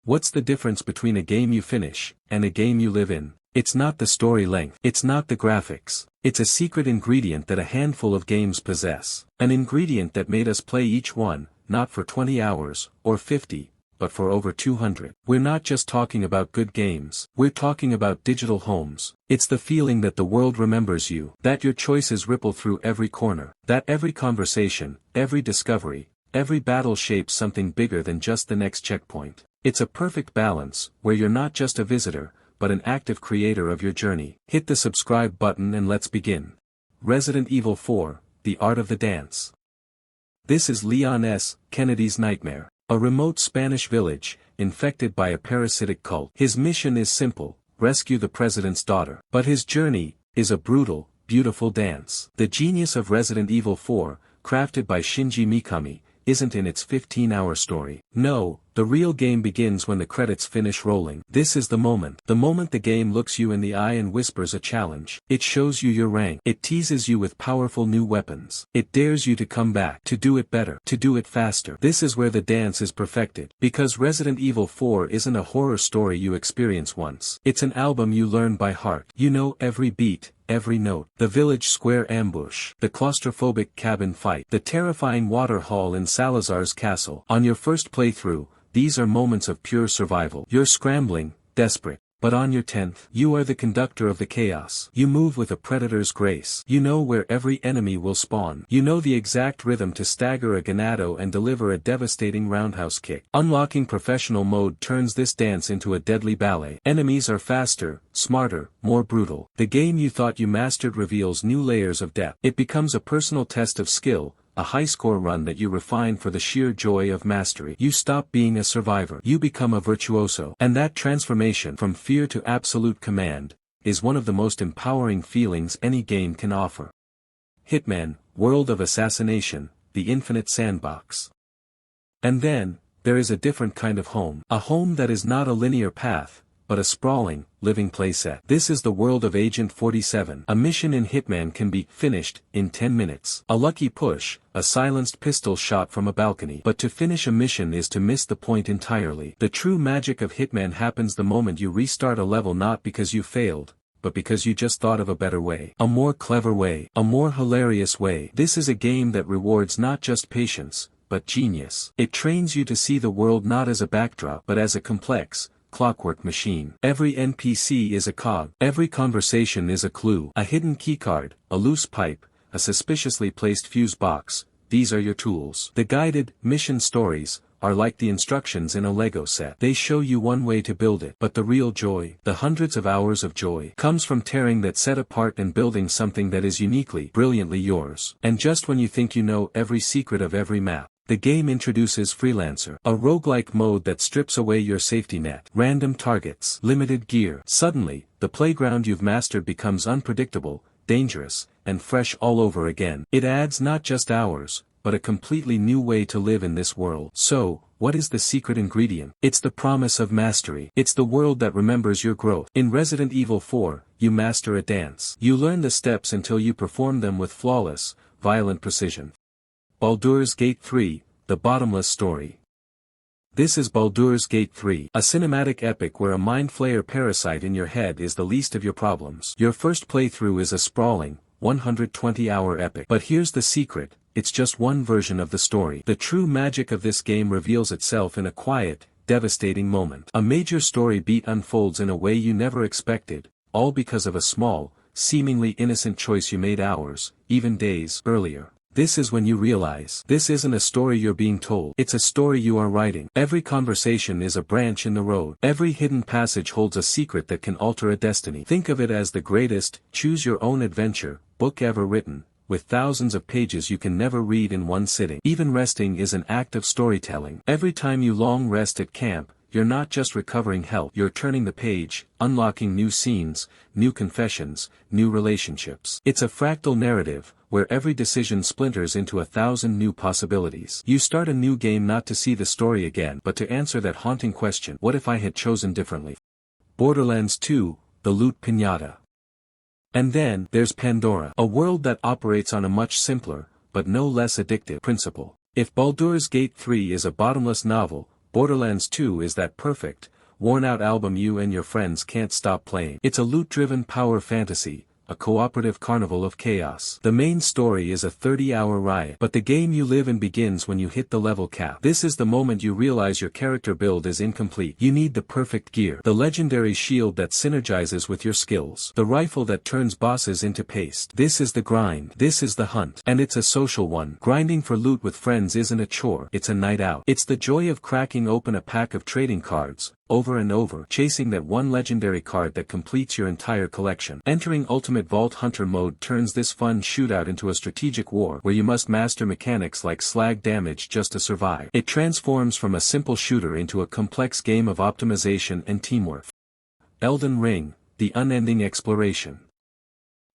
What's the difference between a game you finish, and a game you live in? It's not the story length. It's not the graphics. It's a secret ingredient that a handful of games possess. An ingredient that made us play each one, not for 20 hours, or 50, but for over 200. We're not just talking about good games. We're talking about digital homes. It's the feeling that the world remembers you, that your choices ripple through every corner, that every conversation, every discovery, every battle shapes something bigger than just the next checkpoint. It's a perfect balance, where you're not just a visitor, but an active creator of your journey. Hit the subscribe button and let's begin. Resident Evil 4, The Art of the Dance. This is Leon S. Kennedy's nightmare. A remote Spanish village, infected by a parasitic cult. His mission is simple, rescue the president's daughter. But his journey is a brutal, beautiful dance. The genius of Resident Evil 4, crafted by Shinji Mikami, isn't in its 15-hour story. No, the real game begins when the credits finish rolling. This is the moment the game looks you in the eye and whispers a challenge. It shows you your rank. It teases you with powerful new weapons. It dares you to come back, to do it better, to do it faster. This is where the dance is perfected. Because Resident Evil 4 isn't a horror story you experience once. It's an album you learn by heart. You know every beat, every note. The village square ambush, the claustrophobic cabin fight, the terrifying water hall in Salazar's castle. On your first playthrough, these are moments of pure survival. You're scrambling, desperate. But on your 10th, you are the conductor of the chaos. You move with a predator's grace. You know where every enemy will spawn. You know the exact rhythm to stagger a ganado and deliver a devastating roundhouse kick. Unlocking professional mode turns this dance into a deadly ballet. Enemies are faster, smarter, more brutal. The game you thought you mastered reveals new layers of depth. It becomes a personal test of skill, a high-score run that you refine for the sheer joy of mastery. You stop being a survivor. You become a virtuoso. And that transformation from fear to absolute command is one of the most empowering feelings any game can offer. Hitman, World of Assassination, the Infinite Sandbox. And then, there is a different kind of home. A home that is not a linear path, but a sprawling, living playset. This is the world of Agent 47. A mission in Hitman can be finished in 10 minutes. A lucky push, a silenced pistol shot from a balcony. But to finish a mission is to miss the point entirely. The true magic of Hitman happens the moment you restart a level, not because you failed, but because you just thought of a better way. A more clever way. A more hilarious way. This is a game that rewards not just patience, but genius. It trains you to see the world not as a backdrop but as a complex, clockwork machine. Every NPC is a cog. Every conversation is a clue. A hidden keycard, a loose pipe, a suspiciously placed fuse box. These are your tools. The guided, mission stories are like the instructions in a Lego set. They show you one way to build it. But the real joy, the hundreds of hours of joy, comes from tearing that set apart and building something that is uniquely, brilliantly yours. And just when you think you know every secret of every map, the game introduces Freelancer, a roguelike mode that strips away your safety net. Random targets, limited gear. Suddenly, the playground you've mastered becomes unpredictable, dangerous, and fresh all over again. It adds not just hours, but a completely new way to live in this world. So, what is the secret ingredient? It's the promise of mastery. It's the world that remembers your growth. In Resident Evil 4, you master a dance. You learn the steps until you perform them with flawless, violent precision. Baldur's Gate 3, The Bottomless Story. This is Baldur's Gate 3, a cinematic epic where a mind flayer parasite in your head is the least of your problems. Your first playthrough is a sprawling, 120-hour epic. But here's the secret, it's just one version of the story. The true magic of this game reveals itself in a quiet, devastating moment. A major story beat unfolds in a way you never expected, all because of a small, seemingly innocent choice you made hours, even days, earlier. This is when you realize this isn't a story you're being told. It's a story you are writing. Every conversation is a branch in the road. Every hidden passage holds a secret that can alter a destiny. Think of it as the greatest, choose-your-own-adventure book ever written, with thousands of pages you can never read in one sitting. Even resting is an act of storytelling. Every time you long rest at camp, you're not just recovering health, you're turning the page, unlocking new scenes, new confessions, new relationships. It's a fractal narrative, where every decision splinters into 1,000 new possibilities. You start a new game not to see the story again, but to answer that haunting question: what if I had chosen differently? Borderlands 2, The Loot Pinata. And then, there's Pandora, a world that operates on a much simpler, but no less addictive principle. If Baldur's Gate 3 is a bottomless novel, Borderlands 2 is that perfect, worn-out album you and your friends can't stop playing. It's a loot-driven power fantasy, a cooperative carnival of chaos. The main story is a 30-hour riot, but the game you live in begins when you hit the level cap. This is the moment you realize your character build is incomplete. You need the perfect gear, the legendary shield that synergizes with your skills, the rifle that turns bosses into paste. This is the grind. This is the hunt. And it's a social one. Grinding for loot with friends isn't a chore, it's a night out. It's the joy of cracking open a pack of trading cards, over and over, chasing that one legendary card that completes your entire collection. Entering Ultimate Vault Hunter mode turns this fun shootout into a strategic war where you must master mechanics like slag damage just to survive. It transforms from a simple shooter into a complex game of optimization and teamwork. Elden Ring, the unending exploration.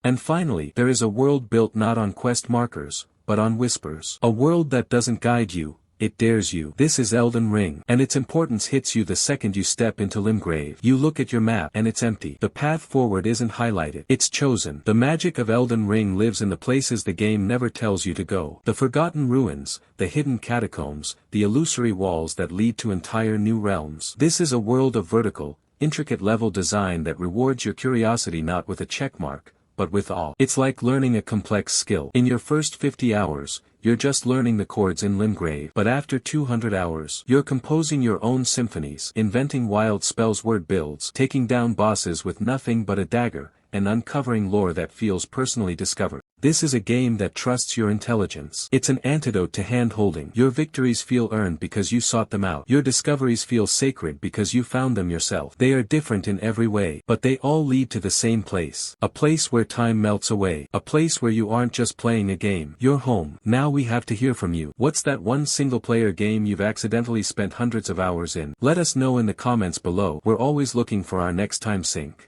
And finally, there is a world built not on quest markers, but on whispers. A world that doesn't guide you, it dares you. This is Elden Ring, and its importance hits you the second you step into Limgrave. You look at your map and it's empty. The path forward isn't highlighted, it's chosen. The magic of Elden Ring lives in the places the game never tells you to go. The forgotten ruins, the hidden catacombs, the illusory walls that lead to entire new realms. This is a world of vertical, intricate level design that rewards your curiosity not with a checkmark, but with awe. It's like learning a complex skill. In your first 50 hours, you're just learning the chords in Limgrave. But after 200 hours, you're composing your own symphonies, inventing wild spells, word builds, taking down bosses with nothing but a dagger, and uncovering lore that feels personally discovered. This is a game that trusts your intelligence. It's an antidote to hand-holding. Your victories feel earned because you sought them out. Your discoveries feel sacred because you found them yourself. They are different in every way, but they all lead to the same place. A place where time melts away. A place where you aren't just playing a game. You're home. Now we have to hear from you. What's that one single-player game you've accidentally spent hundreds of hours in? Let us know in the comments below. We're always looking for our next time sync.